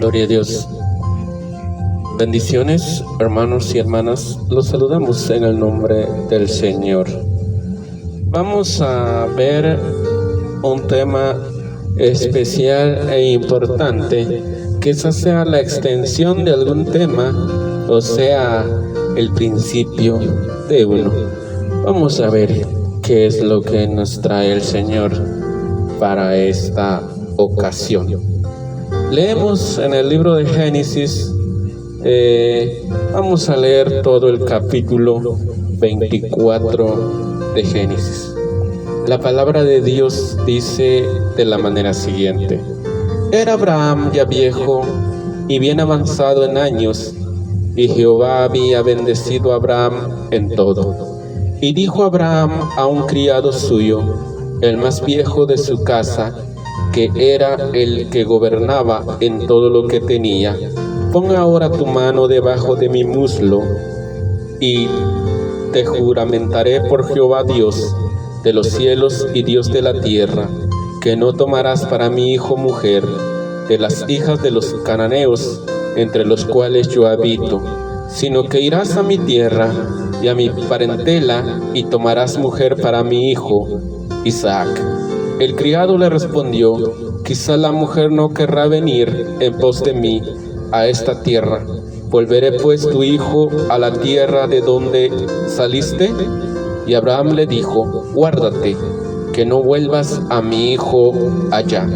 Gloria a Dios. Bendiciones, hermanos y hermanas. Los saludamos en el nombre del Señor. Vamos a ver un tema especial e importante, quizás sea la extensión de algún tema o sea el principio de uno. Vamos a ver qué es lo que nos trae el Señor para esta ocasión. Leemos en el libro de Génesis, vamos a leer todo el capítulo 24 de Génesis. La palabra de Dios dice de la manera siguiente: Era Abraham ya viejo y bien avanzado en años, y Jehová había bendecido a Abraham en todo. Y dijo Abraham a un criado suyo, el más viejo de su casa, que era el que gobernaba en todo lo que tenía: Pon ahora tu mano debajo de mi muslo, y te juramentaré por Jehová Dios de los cielos y Dios de la tierra, que no tomarás para mi hijo mujer de las hijas de los cananeos, entre los cuales yo habito, sino que irás a mi tierra y a mi parentela, y tomarás mujer para mi hijo Isaac. El criado le respondió: Quizá la mujer no querrá venir en pos de mí a esta tierra. ¿Volveré pues tu hijo a la tierra de donde saliste? Y Abraham le dijo: Guárdate, que no vuelvas a mi hijo allá.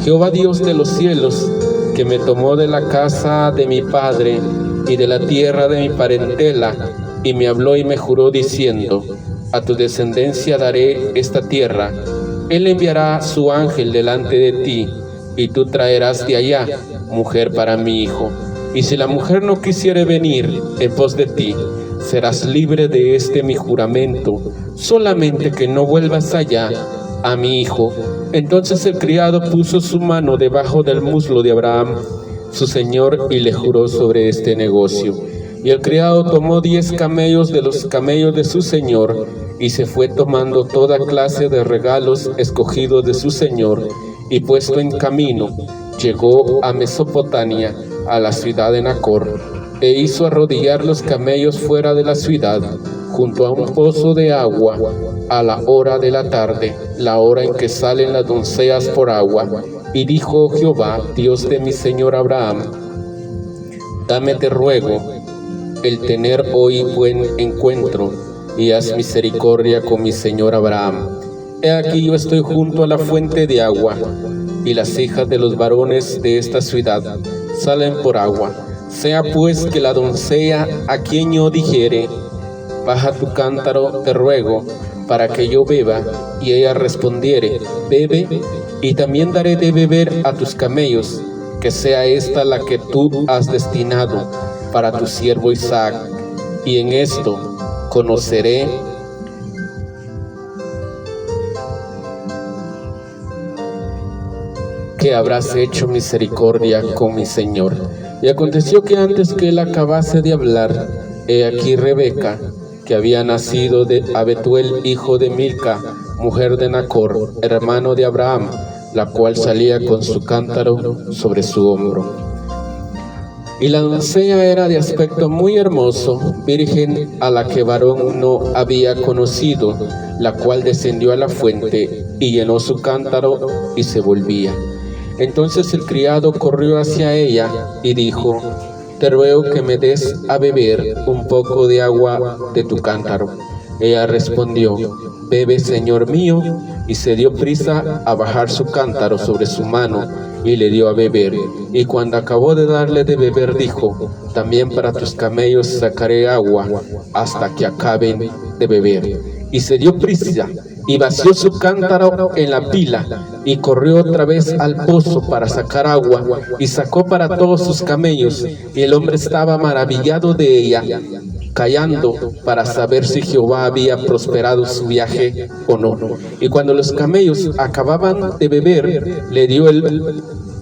Jehová Dios de los cielos, que me tomó de la casa de mi padre y de la tierra de mi parentela, y me habló y me juró diciendo: A tu descendencia daré esta tierra. Él enviará su ángel delante de ti, y tú traerás de allá mujer para mi hijo. Y si la mujer no quisiere venir en pos de ti, serás libre de este mi juramento, solamente que no vuelvas allá a mi hijo. Entonces el criado puso su mano debajo del muslo de Abraham, su señor, y le juró sobre este negocio. Y el criado tomó 10 camellos de los camellos de su señor, y se fue tomando toda clase de regalos escogidos de su señor, y puesto en camino, llegó a Mesopotamia, a la ciudad de Nacor, e hizo arrodillar los camellos fuera de la ciudad, junto a un pozo de agua, a la hora de la tarde, la hora en que salen las doncellas por agua. Y dijo Jehová, Dios de mi señor Abraham: Dame, te ruego, el tener hoy buen encuentro, y haz misericordia con mi señor Abraham. He aquí yo estoy junto a la fuente de agua, y las hijas de los varones de esta ciudad salen por agua. Sea pues que la doncella a quien yo dijere: Baja tu cántaro, te ruego, para que yo beba, y ella respondiere: Bebe, y también daré de beber a tus camellos, que sea esta la que tú has destinado para tu siervo Isaac. Y en esto conoceré que habrás hecho misericordia con mi señor. Y aconteció que antes que él acabase de hablar, he aquí Rebeca, que había nacido de Betuel, hijo de Milca, mujer de Nacor, hermano de Abraham, la cual salía con su cántaro sobre su hombro. Y la doncella era de aspecto muy hermoso, virgen, a la que varón no había conocido, la cual descendió a la fuente y llenó su cántaro y se volvía. Entonces el criado corrió hacia ella y dijo: Te ruego que me des a beber un poco de agua de tu cántaro. Ella respondió: Bebe, señor mío, y se dio prisa a bajar su cántaro sobre su mano, y le dio a beber. Y cuando acabó de darle de beber, dijo: También para tus camellos sacaré agua, hasta que acaben de beber. Y se dio prisa, y vació su cántaro en la pila, y corrió otra vez al pozo para sacar agua, y sacó para todos sus camellos. Y el hombre estaba maravillado de ella, callando para saber si Jehová había prosperado su viaje o no. Y cuando los camellos acababan de beber, le dio el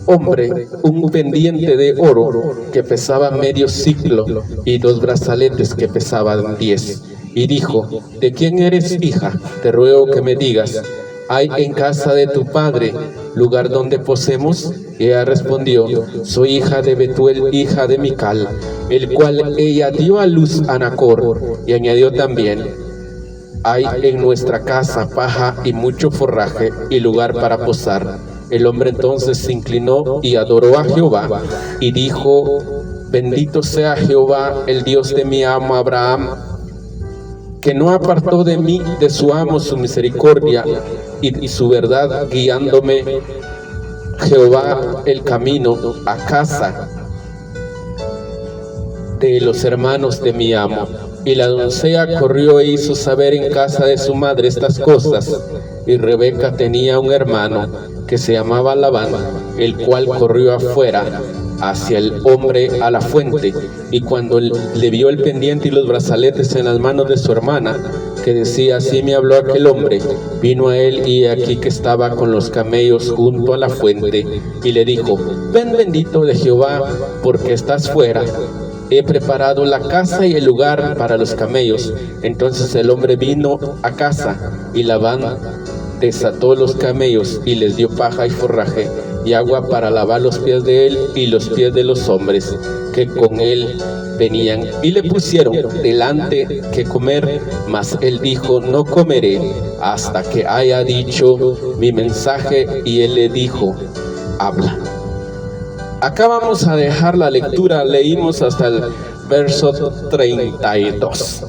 hombre un pendiente de oro que pesaba medio siclo, y 2 brazaletes que pesaban 10. Y dijo: ¿De quién eres, hija? Te ruego que me digas. hay en casa de tu padre lugar donde posemos? Y ella respondió: soy hija de Betuel, hija de Mical, el cual ella dio a luz a Nacor. Y añadió también: hay en nuestra casa paja y mucho forraje y lugar para posar. El hombre entonces se inclinó y adoró a Jehová y dijo: bendito sea Jehová, el Dios de mi amo Abraham, que no apartó de mí, de su amo, su misericordia y su verdad, guiándome Jehová el camino a casa de los hermanos de mi amo. Y la doncella corrió e hizo saber en casa de su madre estas cosas. Y Rebeca tenía un hermano que se llamaba Labán, el cual corrió afuera hacia el hombre a la fuente, y cuando le vio el pendiente y los brazaletes en las manos de su hermana, que decía: así me habló aquel hombre, vino a él, y aquí que estaba con los camellos junto a la fuente, y le dijo: ven, bendito de Jehová, porque estás fuera. He preparado la casa y el lugar para los camellos. Entonces el hombre vino a casa, y Labán desató los camellos y les dio paja y forraje y agua para lavar los pies de él y los pies de los hombres que con él venían, y le pusieron delante que comer, mas él dijo: no comeré hasta que haya dicho mi mensaje. Y él le dijo: habla. Acá vamos a dejar la lectura, leímos hasta el verso 32.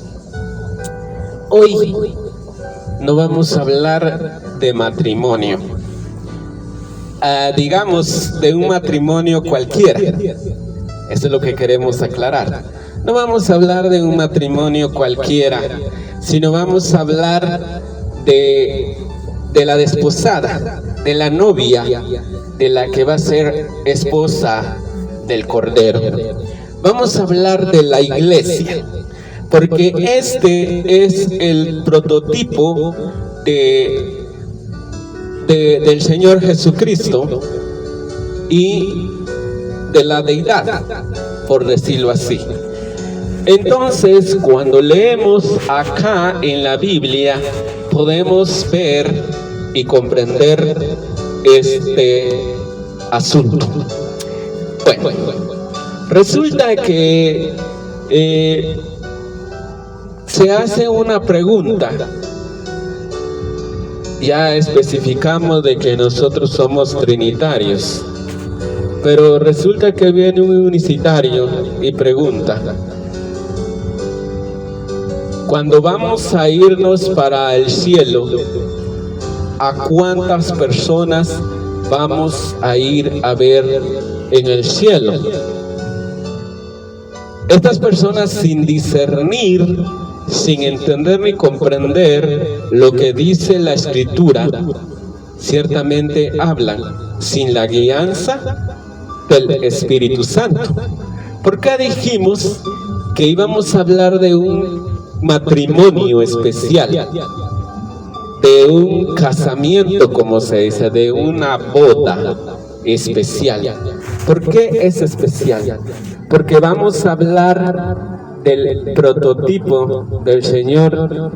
Hoy no vamos a hablar de matrimonio, digamos de un matrimonio cualquiera. Eso es lo que queremos aclarar. No vamos a hablar de un matrimonio cualquiera, sino vamos a hablar de la desposada, de la novia, de la que va a ser esposa del Cordero. Vamos a hablar de la iglesia, porque este es el prototipo del Señor Jesucristo y de la deidad, por decirlo así. Entonces, cuando leemos acá en la Biblia, podemos ver y comprender este asunto. Bueno, resulta que se hace una pregunta. Ya especificamos de que nosotros somos trinitarios, pero resulta que viene un unicitario y pregunta: cuando vamos a irnos para el cielo, ¿a cuántas personas vamos a ir a ver en el cielo? Estas personas, sin discernir, sin entender ni comprender lo que dice la Escritura, ciertamente hablan sin la guianza del Espíritu Santo. ¿Por qué dijimos que íbamos a hablar de un matrimonio especial, de un casamiento, como se dice, de una boda especial? ¿Por qué es especial? Porque vamos a hablar del prototipo del Señor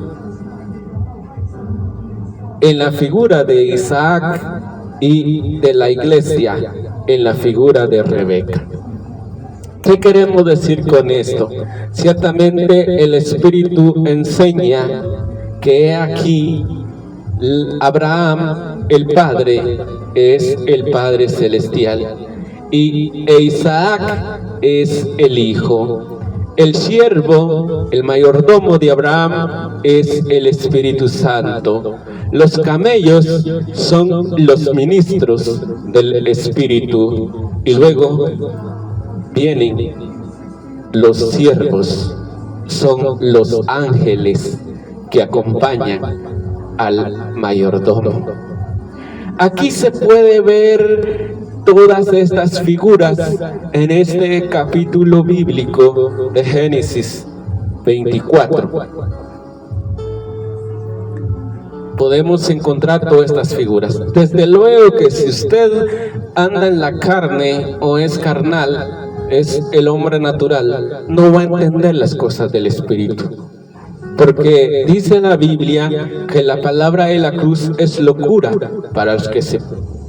en la figura de Isaac y de la iglesia en la figura de Rebeca. ¿Qué queremos decir con esto? Ciertamente el Espíritu enseña que aquí Abraham, el Padre, es el Padre Celestial, y Isaac es el Hijo. El siervo, el mayordomo de Abraham, es el Espíritu Santo. Los camellos son los ministros del Espíritu, y luego vienen los siervos, son los ángeles que acompañan al mayordomo. Aquí se puede ver todas estas figuras en este capítulo bíblico de Génesis 24. Podemos encontrar todas estas figuras. Desde luego que si usted anda en la carne o es carnal, es el hombre natural, no va a entender las cosas del Espíritu. Porque dice la Biblia que la palabra de la cruz es locura para los que se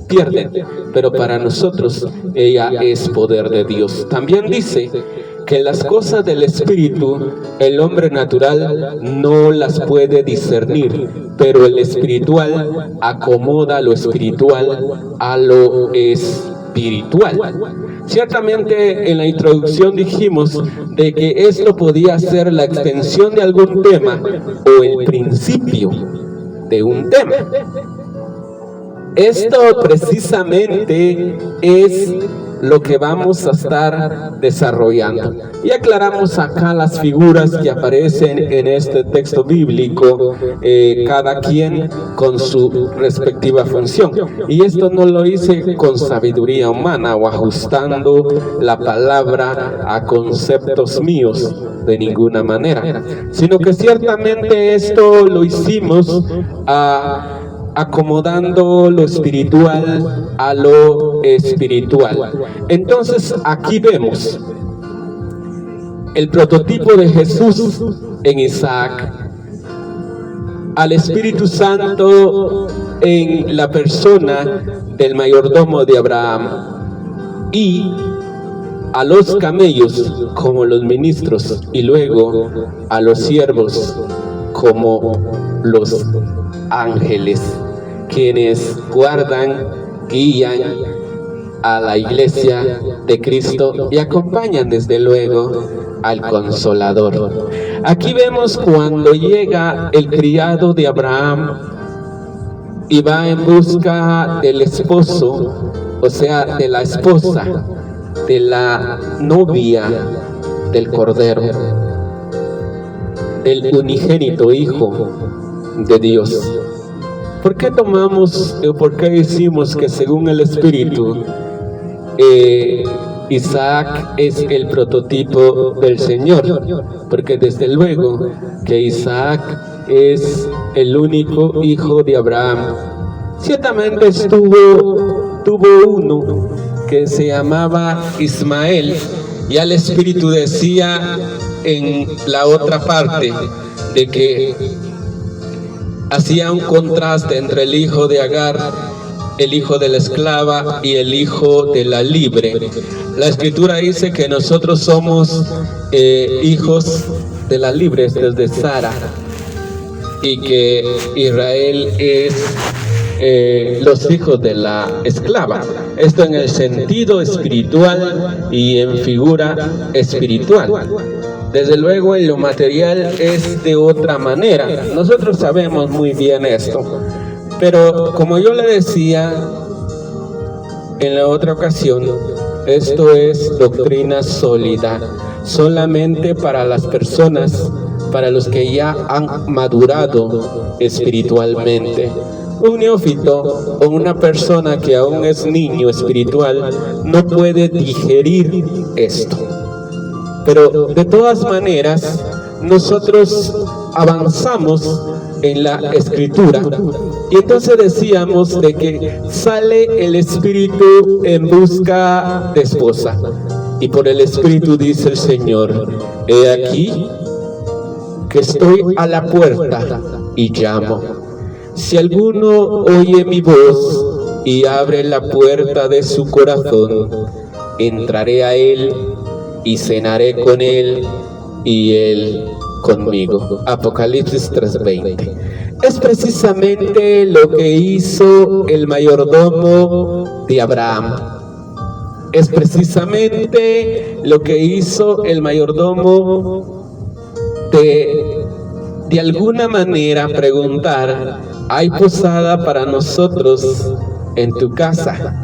pierden, pero para nosotros ella es poder de Dios. También dice que las cosas del Espíritu, el hombre natural no las puede discernir, pero el espiritual acomoda lo espiritual a lo espiritual. Ciertamente en la introducción dijimos de que esto podía ser la extensión de algún tema o el principio de un tema. Esto precisamente es lo que vamos a estar desarrollando. Y aclaramos acá las figuras que aparecen en este texto bíblico, cada quien con su respectiva función. Y esto no lo hice con sabiduría humana o ajustando la palabra a conceptos míos de ninguna manera, sino que ciertamente esto lo hicimos acomodando lo espiritual a lo espiritual. Entonces aquí vemos el prototipo de Jesús en Isaac, al Espíritu Santo en la persona del mayordomo de Abraham, y a los camellos como los ministros, y luego a los siervos como los ángeles, quienes guardan, guían a la iglesia de Cristo y acompañan desde luego al Consolador. Aquí vemos cuando llega el criado de Abraham y va en busca del esposo, o sea, de la esposa, de la novia del Cordero, del unigénito Hijo de Dios. ¿Por qué por qué decimos que según el Espíritu Isaac es el prototipo del Señor? Porque desde luego que Isaac es el único hijo de Abraham. Ciertamente tuvo uno que se llamaba Ismael, y al Espíritu decía en la otra parte de que hacía un contraste entre el hijo de Agar, el hijo de la esclava y el hijo de la libre. La Escritura dice que nosotros somos hijos de la libre desde Sara, y que Israel es los hijos de la esclava. Esto en el sentido espiritual y en figura espiritual. Desde luego en lo material es de otra manera. Nosotros sabemos muy bien esto. Pero como yo le decía en la otra ocasión, esto es doctrina sólida, solamente para las personas, para los que ya han madurado espiritualmente. Un neófito o una persona que aún es niño espiritual no puede digerir esto. Pero de todas maneras, nosotros avanzamos en la Escritura. Y entonces decíamos de que sale el Espíritu en busca de esposa. Y por el Espíritu dice el Señor: he aquí que estoy a la puerta y llamo. Si alguno oye mi voz y abre la puerta de su corazón, entraré a él y cenaré con él y él conmigo. Apocalipsis 3:20. Es precisamente lo que hizo el mayordomo de Abraham. Es precisamente lo que hizo el mayordomo de alguna manera preguntar: ¿hay posada para nosotros en tu casa?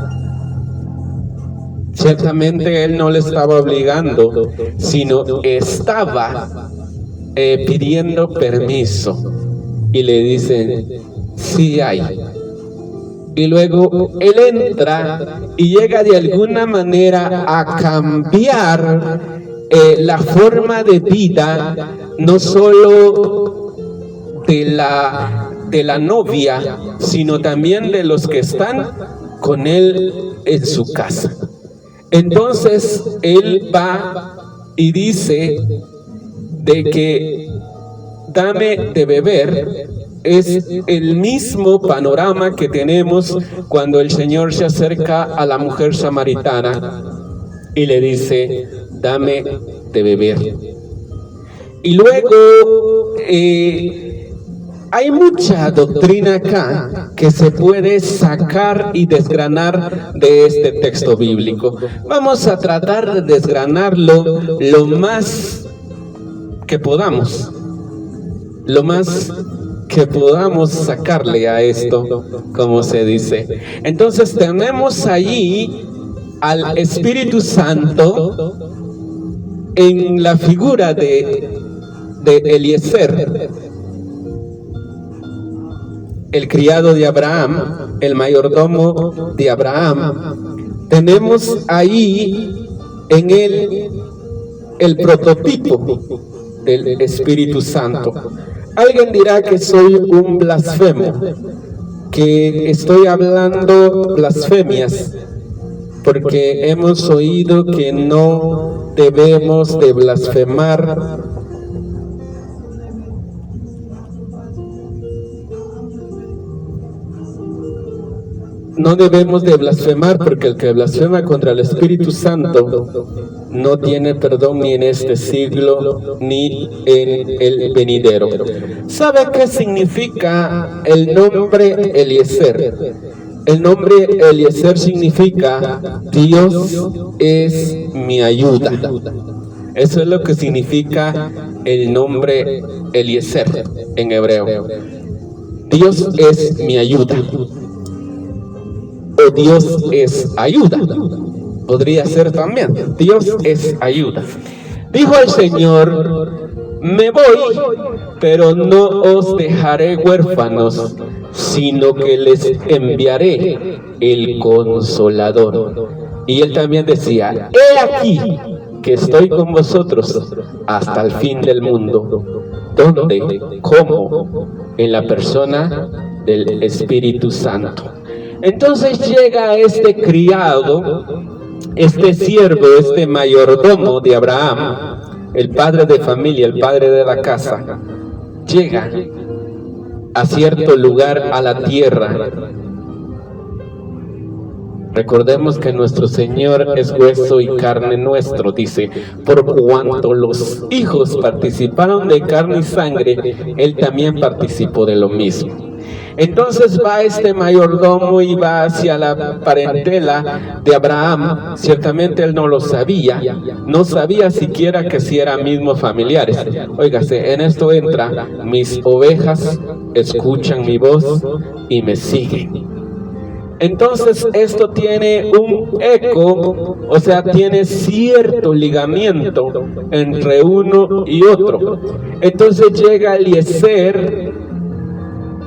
Ciertamente él no le estaba obligando, sino estaba pidiendo permiso, y le dicen: sí hay. Y luego él entra y llega de alguna manera a cambiar la forma de vida, no solo de la novia, sino también de los que están con él en su casa. Entonces él va y dice de que dame de beber, es el mismo panorama que tenemos cuando el Señor se acerca a la mujer samaritana y le dice, dame de beber. Y luego hay mucha doctrina acá que se puede sacar y desgranar de este texto bíblico. Vamos a tratar de desgranarlo lo más que podamos, lo más que podamos sacarle a esto, como se dice. Entonces tenemos allí al Espíritu Santo en la figura de Eliezer, el criado de Abraham, el mayordomo de Abraham. Tenemos ahí en él el prototipo del Espíritu Santo. Alguien dirá que soy un blasfemo, que estoy hablando blasfemias, porque hemos oído que no debemos de blasfemar porque el que blasfema contra el Espíritu Santo no tiene perdón ni en este siglo ni en el venidero. ¿Sabe qué significa el nombre Eliezer? El nombre Eliezer significa Dios es mi ayuda. Eso es lo que significa el nombre Eliezer en hebreo. Dios es mi ayuda. O Dios es ayuda. Podría ser también. Dios es ayuda. Dijo el Señor, me voy, pero no os dejaré huérfanos, sino que les enviaré el Consolador. Y él también decía, he aquí que estoy con vosotros hasta el fin del mundo. ¿Dónde? ¿Cómo? En la persona del Espíritu Santo. Entonces llega este criado, este siervo, este mayordomo de Abraham, el padre de familia, el padre de la casa, llega a cierto lugar a la tierra. Recordemos que nuestro Señor es hueso y carne nuestro, dice, por cuanto los hijos participaron de carne y sangre, Él también participó de lo mismo. Entonces va este mayordomo y va hacia la parentela de Abraham. Ciertamente él no lo sabía, no sabía siquiera que si eran mismos familiares. Óigase, en esto entra, mis ovejas escuchan mi voz y me siguen. Entonces esto tiene un eco, o sea, tiene cierto ligamiento entre uno y otro. Entonces llega Eliezer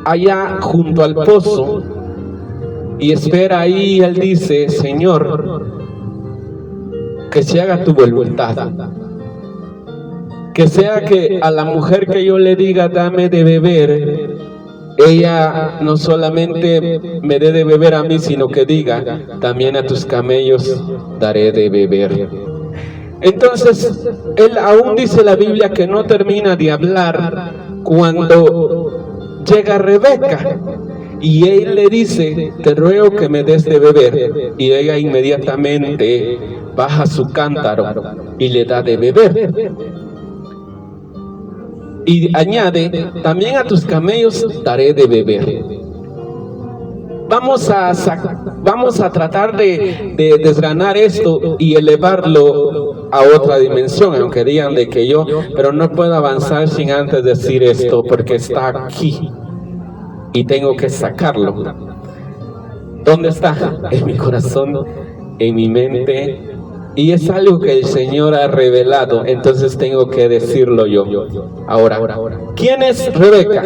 allá junto al pozo y espera ahí. Él dice, Señor, que se haga tu voluntad, que sea que a la mujer que yo le diga dame de beber, ella no solamente me dé de beber a mí, sino que diga también a tus camellos daré de beber. Entonces él aún dice la Biblia que no termina de hablar cuando llega Rebeca y él le dice, te ruego que me des de beber, y ella inmediatamente baja su cántaro y le da de beber. Y añade, también a tus camellos daré de beber. Vamos a tratar de desgranar esto y elevarlo a otra dimensión, aunque digan de que pero no puedo avanzar sin antes decir esto, porque está aquí y tengo que sacarlo. ¿Dónde está? En mi corazón, en mi mente, y es algo que el Señor ha revelado, entonces tengo que decirlo yo. Ahora, ¿quién es Rebeca?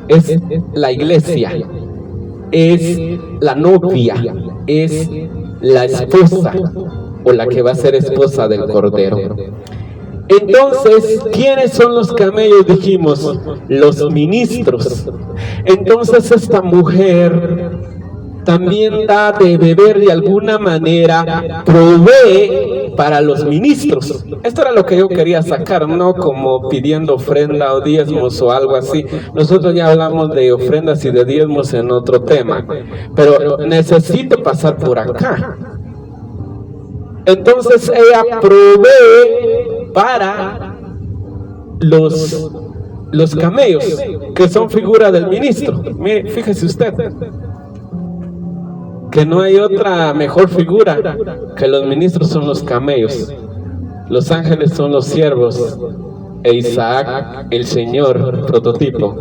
Es la iglesia, es la novia, es la esposa, o la que va a ser esposa del Cordero. Entonces, ¿quiénes son los camellos? Dijimos, los ministros. Entonces esta mujer también da de beber de alguna manera, provee para los ministros. Esto era lo que yo quería sacar, no como pidiendo ofrenda o diezmos o algo así. Nosotros ya hablamos de ofrendas y de diezmos en otro tema, pero necesito pasar por acá. Entonces ella provee para los camellos, que son figura del ministro. Mire, fíjese usted que no hay otra mejor figura que los ministros son los camellos, los ángeles son los siervos, e Isaac el Señor prototipo,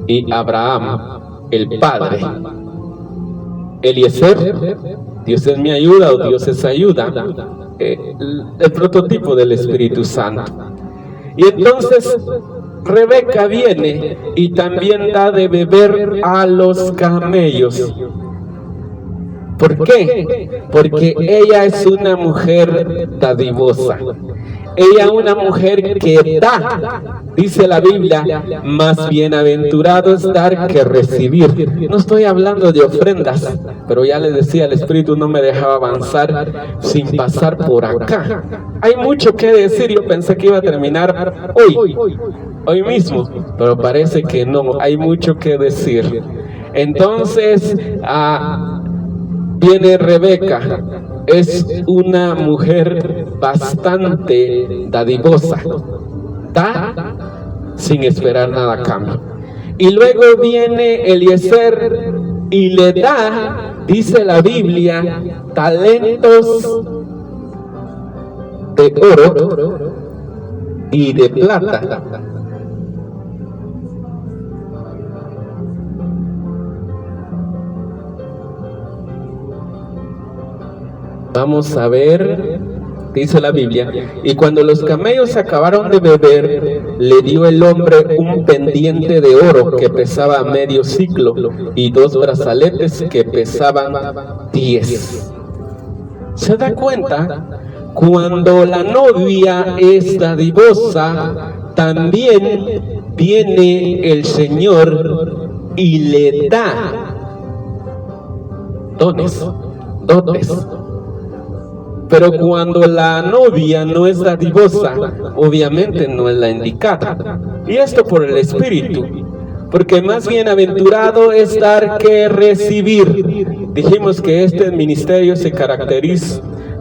y Abraham el Padre. Eliezer, Dios es mi ayuda o Dios es ayuda, el prototipo del Espíritu Santo. Y entonces Rebeca viene y también da de beber a los camellos. ¿Por qué? Porque ella es una mujer dadivosa. Ella una mujer que da. Dice la Biblia, más bienaventurado es dar que recibir. No estoy hablando de ofrendas, pero ya les decía, el Espíritu no me dejaba avanzar sin pasar por acá. Hay mucho que decir. Yo pensé que iba a terminar hoy mismo, pero parece que no. Hay mucho que decir. Entonces, viene Rebeca, es una mujer bastante dadivosa, da sin esperar nada a cambio. Y luego viene Eliezer y le da, dice la Biblia, talentos de oro y de plata. Vamos a ver, dice la Biblia, y cuando los camellos acabaron de beber, le dio el hombre un pendiente de oro que pesaba medio siclo y 2 brazaletes que pesaban 10. ¿Se da cuenta? Cuando la novia es dadivosa, también viene el Señor y le da dotes. Pero cuando la novia no es dadivosa, obviamente no es la indicada. Y esto por el Espíritu. Porque más bienaventurado es dar que recibir. Dijimos que este ministerio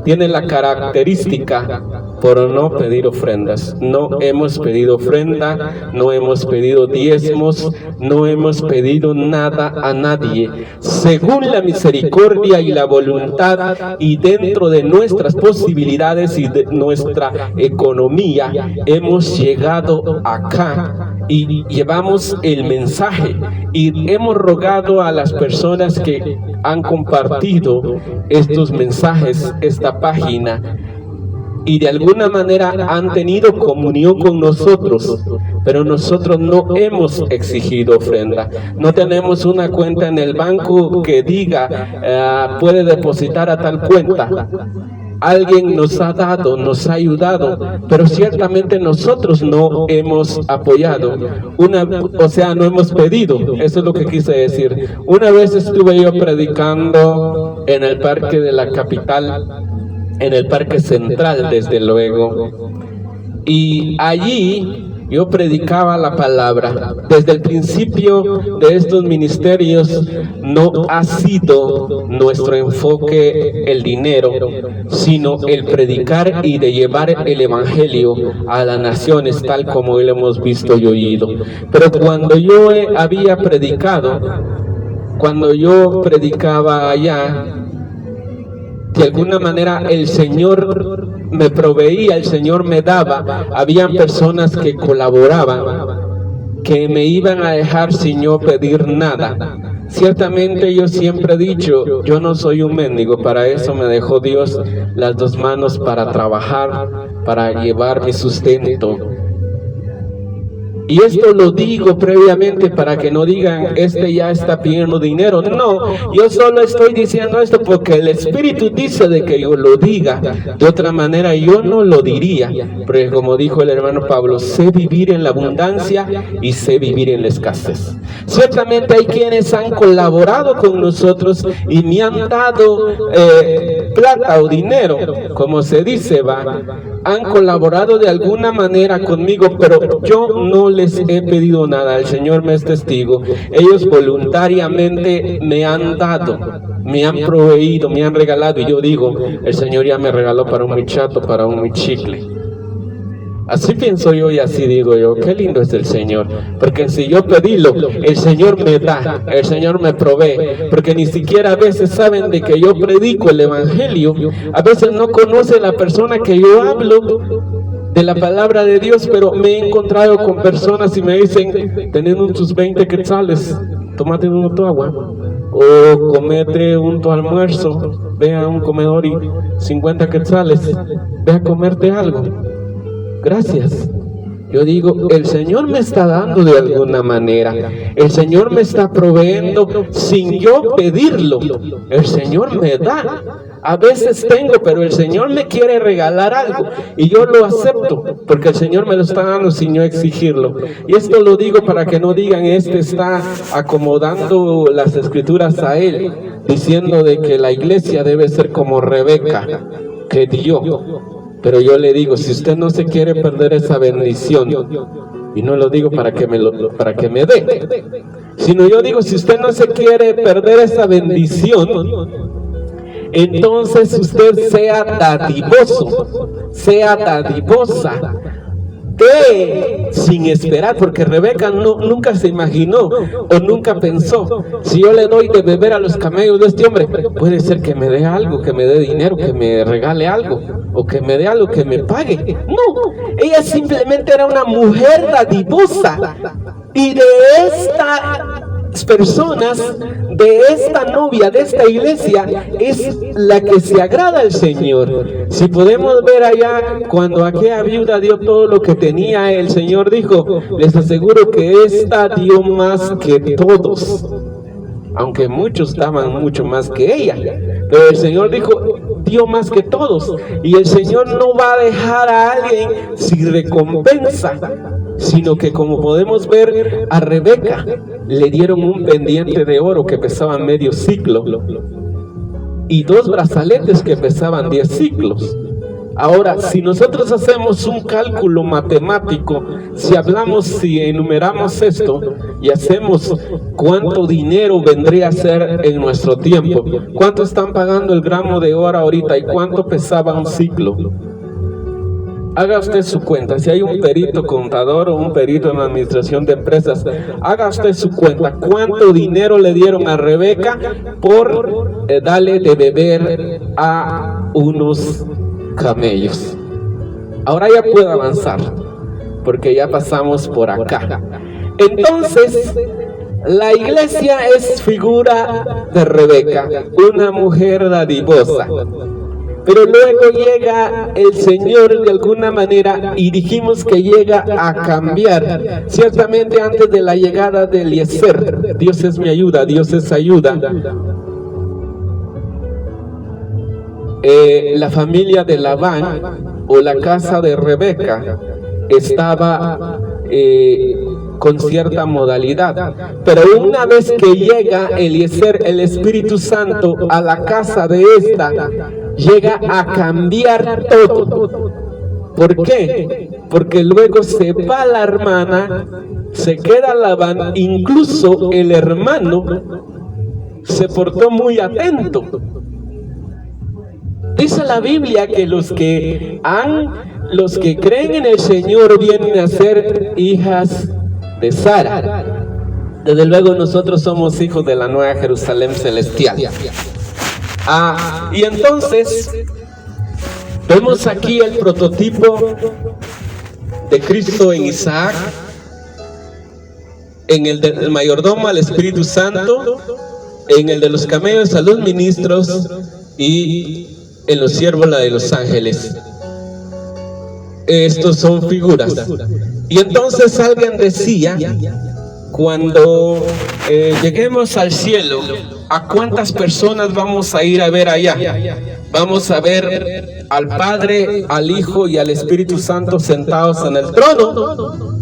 tiene la característica por no pedir ofrendas. No hemos pedido ofrenda, no hemos pedido diezmos, no hemos pedido nada a nadie. Según la misericordia y la voluntad y dentro de nuestras posibilidades y de nuestra economía, hemos llegado acá y llevamos el mensaje y hemos rogado a las personas que han compartido estos mensajes, esta página, y de alguna manera han tenido comunión con nosotros, pero nosotros no hemos exigido ofrenda. No tenemos una cuenta en el banco que diga puede depositar a tal cuenta. Alguien nos ha dado, nos ha ayudado, pero ciertamente nosotros no hemos apoyado, no hemos pedido. Eso es lo que quise decir. Una vez estuve yo predicando en el parque de la capital, en el parque central, desde luego, y allí yo predicaba la palabra. Desde el principio de estos ministerios no ha sido nuestro enfoque el dinero, sino el predicar y de llevar el evangelio a las naciones, tal como lo hemos visto y oído. Pero cuando yo había predicado, cuando yo predicaba allá, de alguna manera el Señor me proveía, el Señor me daba. Habían personas que colaboraban, que me iban a dejar sin yo pedir nada. Ciertamente yo siempre he dicho, yo no soy un mendigo, para eso me dejó Dios las 2 manos para trabajar, para llevar mi sustento. Y esto lo digo previamente para que no digan, este ya está pidiendo dinero. No, yo solo estoy diciendo esto porque el Espíritu dice de que yo lo diga. De otra manera yo no lo diría. Porque como dijo el hermano Pablo, sé vivir en la abundancia y sé vivir en la escasez. Ciertamente hay quienes han colaborado con nosotros y me han dado plata o dinero, como se dice, han colaborado de alguna manera conmigo, pero yo no les he pedido nada. El Señor me es testigo. Ellos voluntariamente me han dado, me han proveído, me han regalado, y yo digo, el Señor ya me regaló para un michato, para un chicle. Así pienso yo y así digo yo, qué lindo es el Señor, porque si yo pedílo, el Señor me da, el Señor me provee, porque ni siquiera a veces saben de que yo predico el Evangelio, a veces no conoce la persona que yo hablo de la palabra de Dios, pero me he encontrado con personas y me dicen, teniendo tus 20 quetzales, tómate un tu agua, o comete un tu almuerzo, ve a un comedor y 50 quetzales, ve a comerte algo. Gracias. Yo digo, el Señor me está dando de alguna manera. El Señor me está proveyendo sin yo pedirlo. El Señor me da. A veces tengo, pero el Señor me quiere regalar algo y yo lo acepto porque el Señor me lo está dando sin yo exigirlo. Y esto lo digo para que no digan, este está acomodando las escrituras a él, diciendo de que la iglesia debe ser como Rebeca, que dio. Pero yo le digo, si usted no se quiere perder esa bendición, y no lo digo para que me dé, sino yo digo, si usted no se quiere perder esa bendición, entonces usted sea dadivoso, sea dadivosa, sin esperar, porque Rebeca nunca se imaginó o nunca pensó, si yo le doy de beber a los camellos de este hombre, puede ser que me dé algo, que me dé dinero, que me regale algo, o que me dé algo, que me pague. No, ella simplemente era una mujer dadivosa, y de estas personas, de esta novia, de esta iglesia, es la que se agrada al Señor. Si podemos ver allá, cuando aquella viuda dio todo lo que tenía, el Señor dijo, les aseguro que esta dio más que todos, aunque muchos daban mucho más que ella, pero el Señor dijo, dio más que todos. Y el Señor no va a dejar a alguien sin recompensa, sino que, como podemos ver, a Rebeca le dieron un pendiente de oro que pesaba medio ciclo y 2 brazaletes que pesaban 10 ciclos. Ahora, si nosotros hacemos un cálculo matemático, si enumeramos esto y hacemos cuánto dinero vendría a ser en nuestro tiempo, cuánto están pagando el gramo de oro ahorita y cuánto pesaba un ciclo, haga usted su cuenta. Si hay un perito contador o un perito en la administración de empresas, haga usted su cuenta. ¿Cuánto dinero le dieron a Rebeca por darle de beber a unos camellos? Ahora ya puedo avanzar, porque ya pasamos por acá. Entonces, la iglesia es figura de Rebeca, una mujer dadivosa. Pero luego llega el Señor de alguna manera y dijimos que llega a cambiar. Ciertamente antes de la llegada de Eliezer, Dios es mi ayuda, Dios es ayuda. La familia de Labán o la casa de Rebeca estaba con cierta modalidad, pero una vez que llega Eliezer, el Espíritu Santo, a la casa de esta, llega a cambiar todo. ¿Por qué? Porque luego se va la hermana, se queda Labán, incluso el hermano se portó muy atento. Dice la Biblia que los que creen en el Señor vienen a ser hijas de Sara. Desde luego nosotros somos hijos de la Nueva Jerusalén celestial. Y entonces vemos aquí el prototipo de Cristo en Isaac, en el del mayordomo al Espíritu Santo, en el de los camellos a los ministros y en los siervos la de los ángeles. Estos son figuras. Y entonces alguien decía, cuando lleguemos al cielo, ¿a cuántas personas vamos a ir a ver allá? Vamos a ver al Padre, al Hijo y al Espíritu Santo sentados en el trono.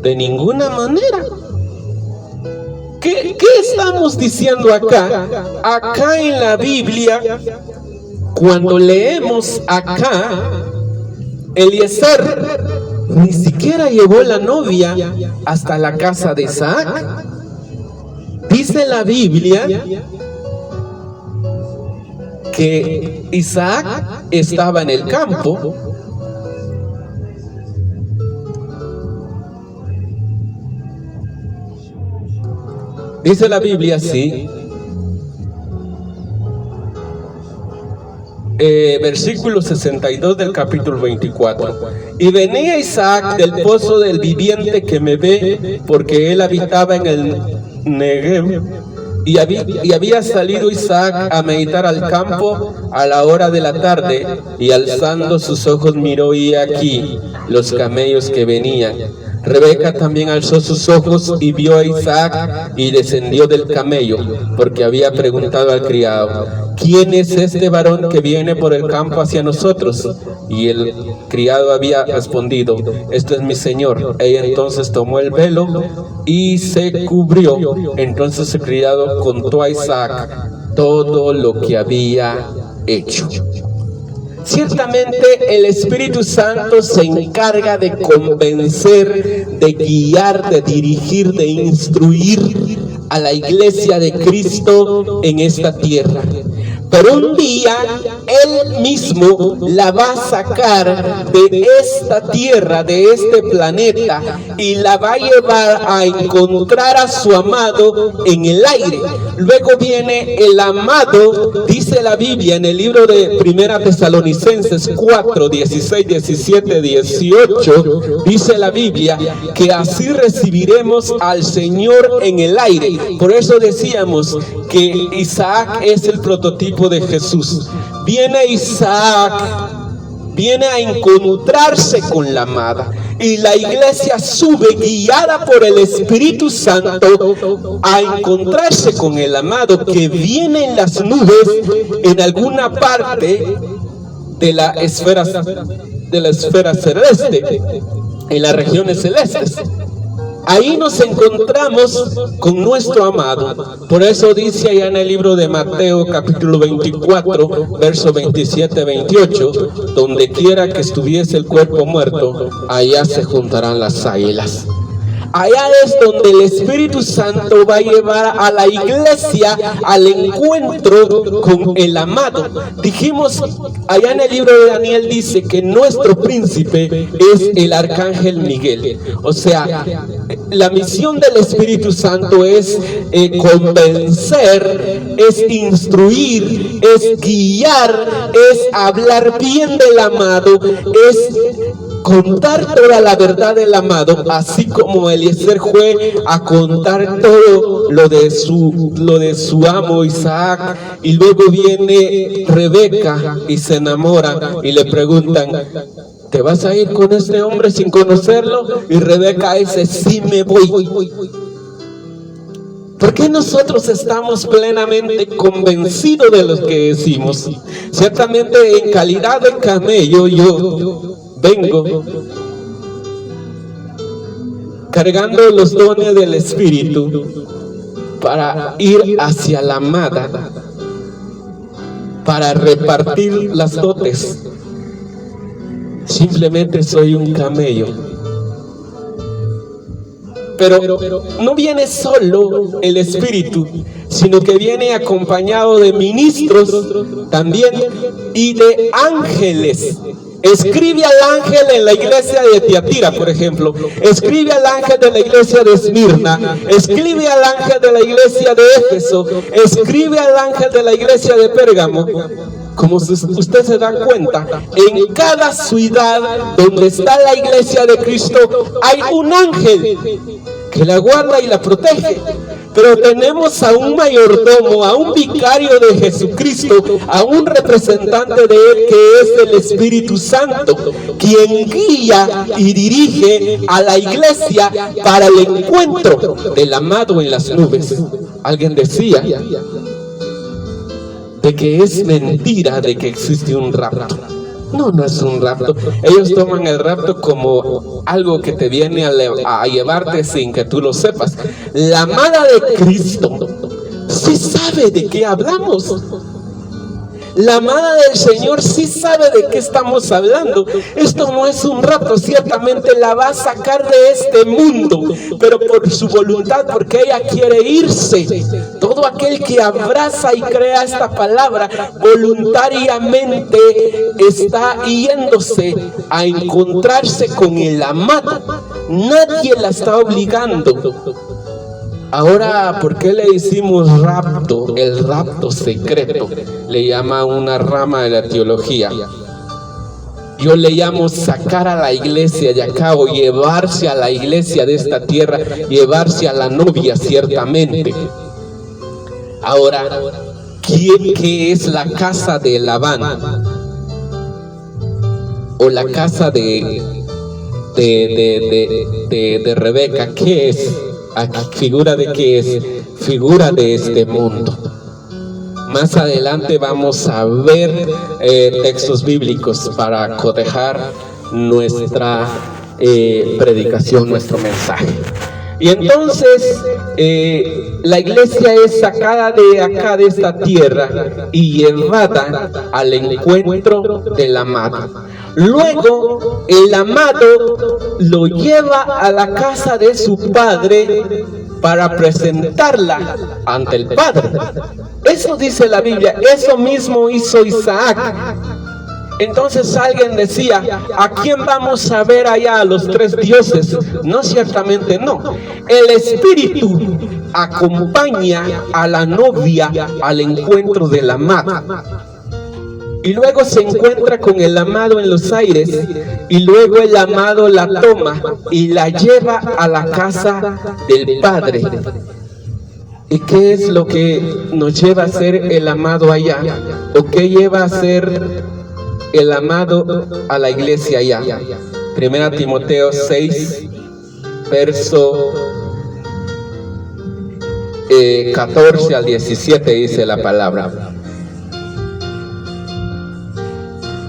De ninguna manera. ¿Qué estamos diciendo acá? Acá en la Biblia, cuando leemos acá, Eliezer ni siquiera llevó la novia hasta la casa de Isaac. Dice la Biblia que Isaac estaba en el campo. Dice la Biblia así, versículo 62 del capítulo 24. Y venía Isaac del pozo del viviente que me ve, porque él habitaba en el Negev, y había salido Isaac a meditar al campo a la hora de la tarde, y alzando sus ojos miró, y aquí los camellos que venían. Rebeca también alzó sus ojos y vio a Isaac y descendió del camello, porque había preguntado al criado: ¿quién es este varón que viene por el campo hacia nosotros? Y el criado había respondido: este es mi señor. Ella entonces tomó el velo y se cubrió. Entonces el criado contó a Isaac todo lo que había hecho. Ciertamente el Espíritu Santo se encarga de convencer, de guiar, de dirigir, de instruir a la iglesia de Cristo en esta tierra. Pero un día Él mismo la va a sacar de esta tierra, de este planeta, y la va a llevar a encontrar a su amado en el aire. Luego viene el amado, dice la Biblia en el libro de Primera Tesalonicenses 4, 16, 17, 18, dice la Biblia que así recibiremos al Señor en el aire. Por eso decíamos que Isaac es el prototipo de Jesús. Viene Isaac, viene a encontrarse con la amada, y la iglesia sube guiada por el Espíritu Santo a encontrarse con el amado, que viene en las nubes en alguna parte de la esfera celeste, en las regiones celestes. Ahí nos encontramos con nuestro amado. Por eso dice allá en el libro de Mateo capítulo 24, verso 27-28, donde quiera que estuviese el cuerpo muerto, allá se juntarán las águilas. Allá es donde el Espíritu Santo va a llevar a la iglesia al encuentro con el amado. Dijimos, allá en el libro de Daniel dice que nuestro príncipe es el arcángel Miguel. O sea, la misión del Espíritu Santo es convencer, es instruir, es guiar, es hablar bien del amado, es contar toda la verdad del amado, así como Eliezer fue a contar todo lo de su amo Isaac. Y luego viene Rebeca y se enamora y le preguntan: ¿te vas a ir con este hombre sin conocerlo? Y Rebeca dice: sí, me voy. ¿Por qué nosotros estamos plenamente convencidos de lo que decimos? Ciertamente en calidad de camello yo vengo cargando los dones del Espíritu para ir hacia la amada, para repartir las dotes. Simplemente soy un camello. Pero no viene solo el Espíritu, sino que viene acompañado de ministros también y de ángeles. Escribe al ángel en la iglesia de Tiatira, por ejemplo. Escribe al ángel de la iglesia de Esmirna. Escribe al ángel de la iglesia de Éfeso. Escribe al ángel de la iglesia de Pérgamo. Como usted se da cuenta, en cada ciudad donde está la iglesia de Cristo hay un ángel que la guarda y la protege. Pero tenemos a un mayordomo, a un vicario de Jesucristo, a un representante de Él que es el Espíritu Santo, quien guía y dirige a la iglesia para el encuentro del amado en las nubes. Alguien decía de que es mentira de que existe un rapto. No, no es un rapto. Ellos toman el rapto como algo que te viene a llevarte sin que tú lo sepas. La amada de Cristo sí sabe de qué hablamos. La amada del Señor sí sabe de qué estamos hablando. Esto no es un rapto, ciertamente la va a sacar de este mundo, pero por su voluntad, porque ella quiere irse. Todo aquel que abraza y crea esta palabra voluntariamente está yéndose a encontrarse con el amado. Nadie la está obligando. Ahora, ¿por qué le hicimos rapto? El rapto secreto le llama una rama de la teología. Yo le llamo sacar a la iglesia de acá, o llevarse a la iglesia de esta tierra, llevarse a la novia ciertamente. Ahora, ¿qué es la casa de Labán? O la casa de Rebeca, ¿qué es? ¿Figura de qué es? Figura de este mundo. Más adelante vamos a ver textos bíblicos para cotejar nuestra predicación, nuestro mensaje. Y entonces la iglesia es sacada de acá, de esta tierra, y llevada al encuentro del amado. Luego el amado lo lleva a la casa de su padre para presentarla ante el Padre. Eso dice la Biblia, eso mismo hizo Isaac. Entonces alguien decía, ¿a quién vamos a ver allá? ¿A los tres dioses? No, ciertamente no. El Espíritu acompaña a la novia al encuentro del amado. Y luego se encuentra con el amado en los aires, y luego el amado la toma y la lleva a la casa del Padre. ¿Y qué es lo que nos lleva a ser el amado allá? ¿O qué lleva a ser el amado a la iglesia allá? 1 Timoteo 6, verso 14 al 17 dice la palabra.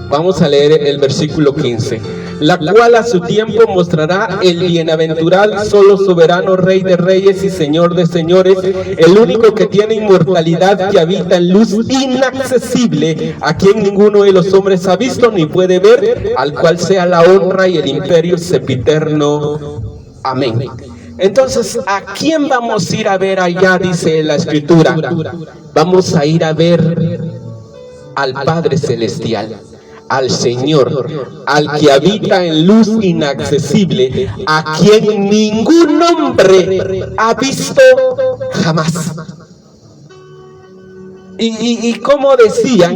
Vamos a leer el versículo 15. La cual a su tiempo mostrará el bienaventurado, solo soberano, Rey de reyes y Señor de señores, el único que tiene inmortalidad, que habita en luz inaccesible, a quien ninguno de los hombres ha visto ni puede ver, al cual sea la honra y el imperio sempiterno. Amén. Entonces, ¿a quién vamos a ir a ver allá? Dice la Escritura. Vamos a ir a ver al Padre Celestial, al Señor, al que habita en luz inaccesible, a quien ningún hombre ha visto jamás. Y como decía,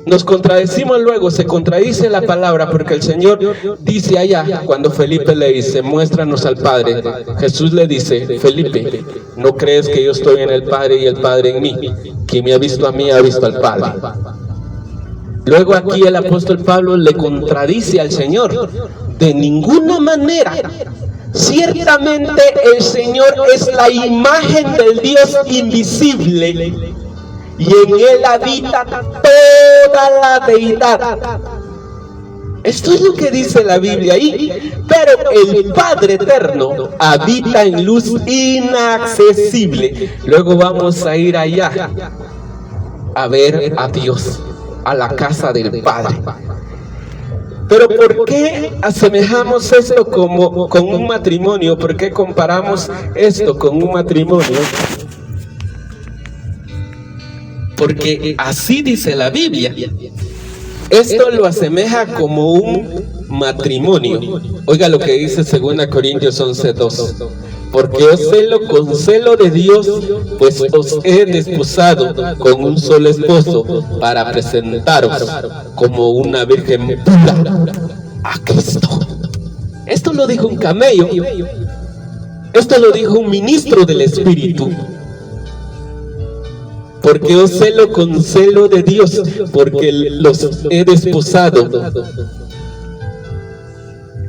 nos contradecimos luego, se contradice la palabra, porque el Señor dice allá, cuando Felipe le dice, muéstranos al Padre, Jesús le dice, Felipe, ¿no crees que yo estoy en el Padre y el Padre en mí? Quien me ha visto a mí ha visto al Padre. Luego aquí el apóstol Pablo le contradice al Señor. De ninguna manera. Ciertamente el Señor es la imagen del Dios invisible, y en Él habita toda la deidad. Esto es lo que dice la Biblia ahí. Pero el Padre eterno habita en luz inaccesible. Luego vamos a ir allá a ver a Dios, a la casa del Padre. Pero ¿por qué asemejamos esto con un matrimonio? ¿Por qué comparamos esto con un matrimonio? Porque así dice la Biblia. Esto lo asemeja como un matrimonio. Oiga lo que dice 2 Corintios 11:2. Porque os celo con celo de Dios, pues os he desposado con un solo esposo, para presentaros como una virgen pura a Cristo. Esto lo dijo un camello. Esto lo dijo un ministro del Espíritu. Porque os celo con celo de Dios, porque los he desposado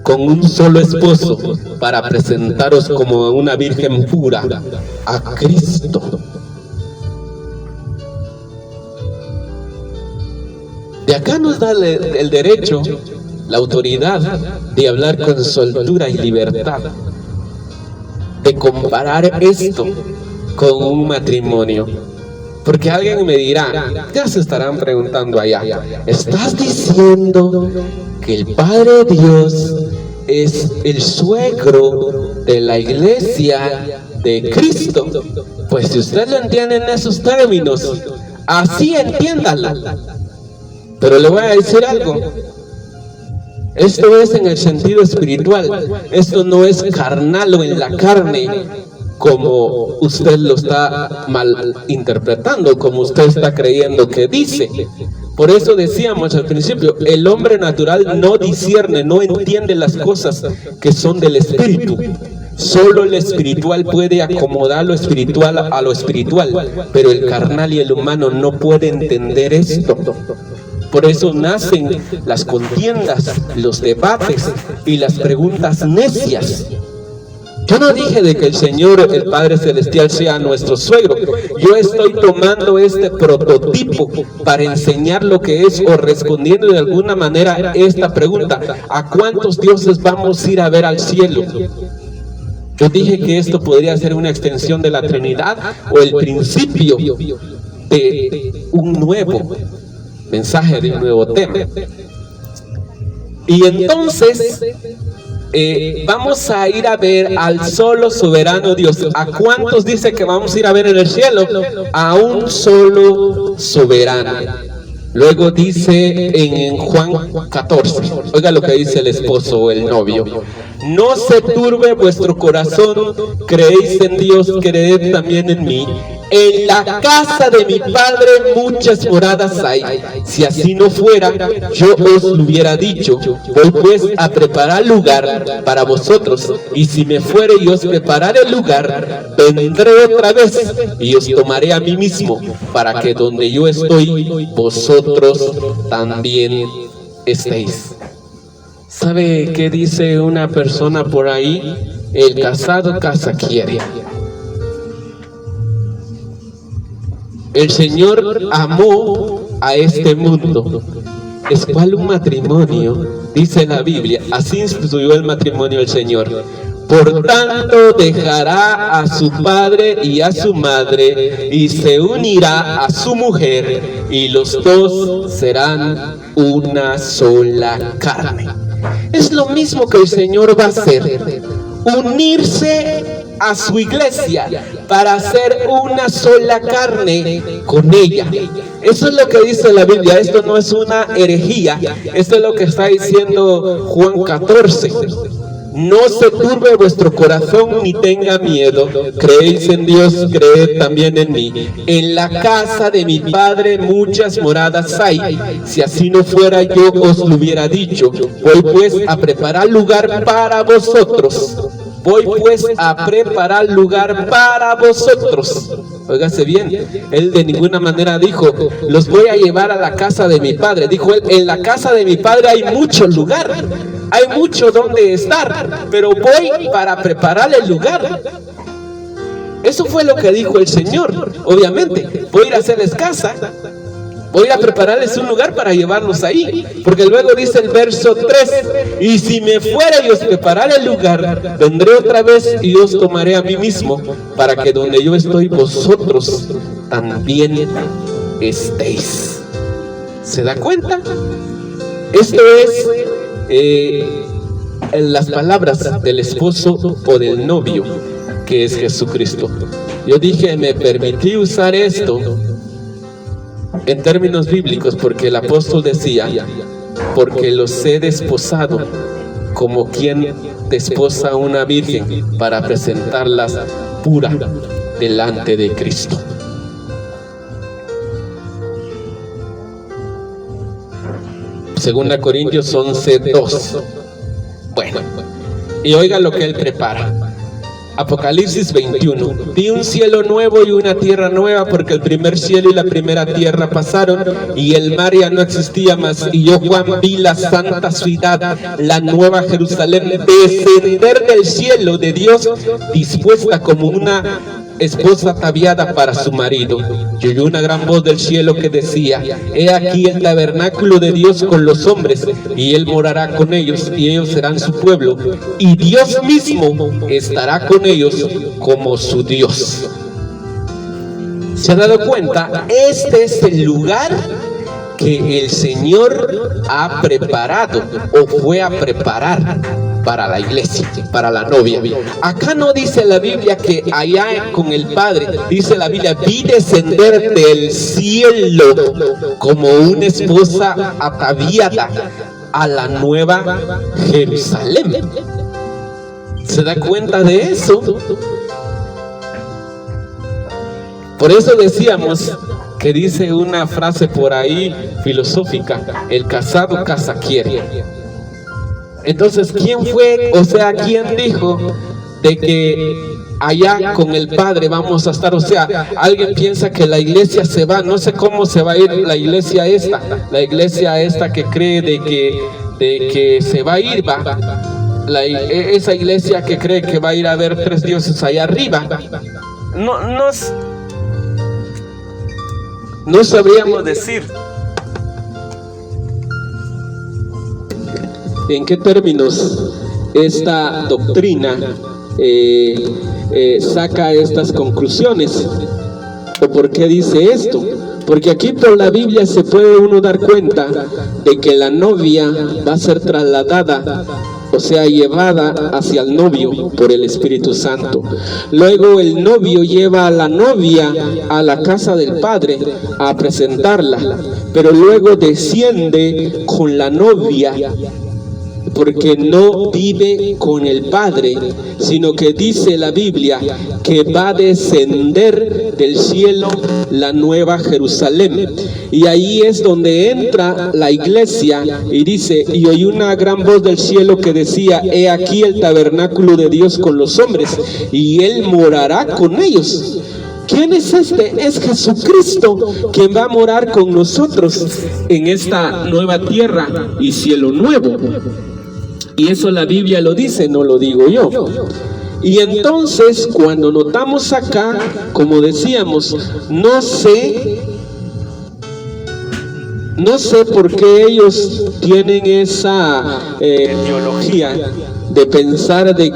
con un solo esposo, para presentaros como una virgen pura a Cristo. De acá nos da el derecho, la autoridad de hablar con soltura y libertad, de comparar esto con un matrimonio. Porque alguien me dirá, ya se estarán preguntando allá, ¿estás diciendo que el Padre Dios es el suegro de la iglesia de Cristo? Pues si usted lo entiende en esos términos, así entiéndalo. Pero le voy a decir algo. Esto es en el sentido espiritual. Esto no es carnal o en la carne, como usted lo está mal interpretando, como usted está creyendo que dice. Por eso decíamos al principio, el hombre natural no discierne, no entiende las cosas que son del espíritu. Solo el espiritual puede acomodar lo espiritual a lo espiritual, pero el carnal y el humano no pueden entender esto. Por eso nacen las contiendas, los debates y las preguntas necias. Yo no dije de que el Señor, el Padre Celestial, sea nuestro suegro. Yo estoy tomando este prototipo para enseñar lo que es, o respondiendo de alguna manera esta pregunta: ¿a cuántos dioses vamos a ir a ver al cielo? Yo dije que esto podría ser una extensión de la Trinidad o el principio de un nuevo mensaje, de un nuevo tema. Y entonces vamos a ir a ver al solo soberano Dios. ¿A cuántos dice que vamos a ir a ver en el cielo? A un solo soberano. Luego dice en Juan 14, oiga lo que dice el esposo o el novio: no se turbe vuestro corazón, creéis en Dios, creed también en mí. En la casa de mi Padre muchas moradas hay. Si así no fuera, yo os lo hubiera dicho. Voy pues a preparar lugar para vosotros. Y si me fuere y os prepararé el lugar, vendré otra vez y os tomaré a mí mismo, para que donde yo estoy, vosotros también estéis. ¿Sabe qué dice una persona por ahí? El casado casa quiere. El Señor amó a este mundo. ¿Es cual un matrimonio? Dice la Biblia, así instituyó el matrimonio el Señor. Por tanto dejará a su padre y a su madre, y se unirá a su mujer, y los dos serán una sola carne. Es lo mismo que el Señor va a hacer: unirse a su iglesia para hacer una sola carne con ella. Eso es lo que dice la Biblia. Esto no es una herejía. Esto es lo que está diciendo Juan 14. No se turbe vuestro corazón ni tenga miedo. Creéis en Dios, creed también en mí. En la casa de mi Padre muchas moradas hay. Si así no fuera, yo os lo hubiera dicho. Voy pues a preparar lugar para vosotros. Voy pues a preparar lugar para vosotros. Óigase bien, él de ninguna manera dijo: los voy a llevar a la casa de mi Padre. Dijo él: en la casa de mi Padre hay mucho lugar, hay mucho donde estar, pero voy para preparar el lugar. Eso fue lo que dijo el Señor. Obviamente, voy a ir a hacerles casa, voy a prepararles un lugar para llevarlos ahí. Porque luego dice el verso 3: y si me fuera y os prepararé el lugar, vendré otra vez y os tomaré a mí mismo, para que donde yo estoy, vosotros también estéis. ¿Se da cuenta? Esto es las palabras del esposo o del novio, que es Jesucristo. Yo dije, me permití usar esto en términos bíblicos porque el apóstol decía: porque los he desposado como quien desposa a una virgen para presentarlas pura delante de Cristo. Segunda Corintios 11:2. Bueno, Y oiga lo que Él prepara. Apocalipsis 21. Vi un cielo nuevo y una tierra nueva, porque el primer cielo y la primera tierra pasaron y el mar ya no existía más. Y yo, Juan, vi la santa ciudad, la nueva Jerusalén, descender del cielo de Dios, dispuesta como una esposa ataviada para su marido. Y oyó una gran voz del cielo que decía: he aquí el tabernáculo de Dios con los hombres, y Él morará con ellos, y ellos serán su pueblo, y Dios mismo estará con ellos como su Dios. ¿Se ha dado cuenta? Este es el lugar que el Señor ha preparado, o fue a preparar para la iglesia, para la novia. Acá no dice la Biblia que allá con el Padre, dice la Biblia: vi descender del cielo como una esposa ataviada a la nueva Jerusalén. ¿Se da cuenta de eso? Por eso decíamos que dice una frase por ahí filosófica: el casado casa quiere. Entonces, ¿quién fue? O sea, ¿quién dijo de que allá con el Padre vamos a estar? O sea, alguien piensa que la iglesia se va, no sé cómo se va a ir la iglesia esta que cree de que se va a ir, esa iglesia que cree que va a ir a ver 3 dioses allá arriba. No sabríamos decir en qué términos esta doctrina saca estas conclusiones, o por qué dice esto. Porque aquí por la Biblia se puede uno dar cuenta de que la novia va a ser trasladada, o sea, llevada hacia el novio por el Espíritu Santo. Luego el novio lleva a la novia a la casa del Padre a presentarla, pero luego desciende con la novia, porque no vive con el Padre, sino que dice la Biblia que va a descender del cielo la nueva Jerusalén. Y ahí es donde entra la iglesia y dice: y oí una gran voz del cielo que decía: he aquí el tabernáculo de Dios con los hombres, y Él morará con ellos. ¿Quién es este? Es Jesucristo, quien va a morar con nosotros en esta nueva tierra y cielo nuevo. Y eso la Biblia lo dice, no lo digo yo. Y entonces, cuando notamos acá, como decíamos, no sé por qué ellos tienen esa teología de pensar de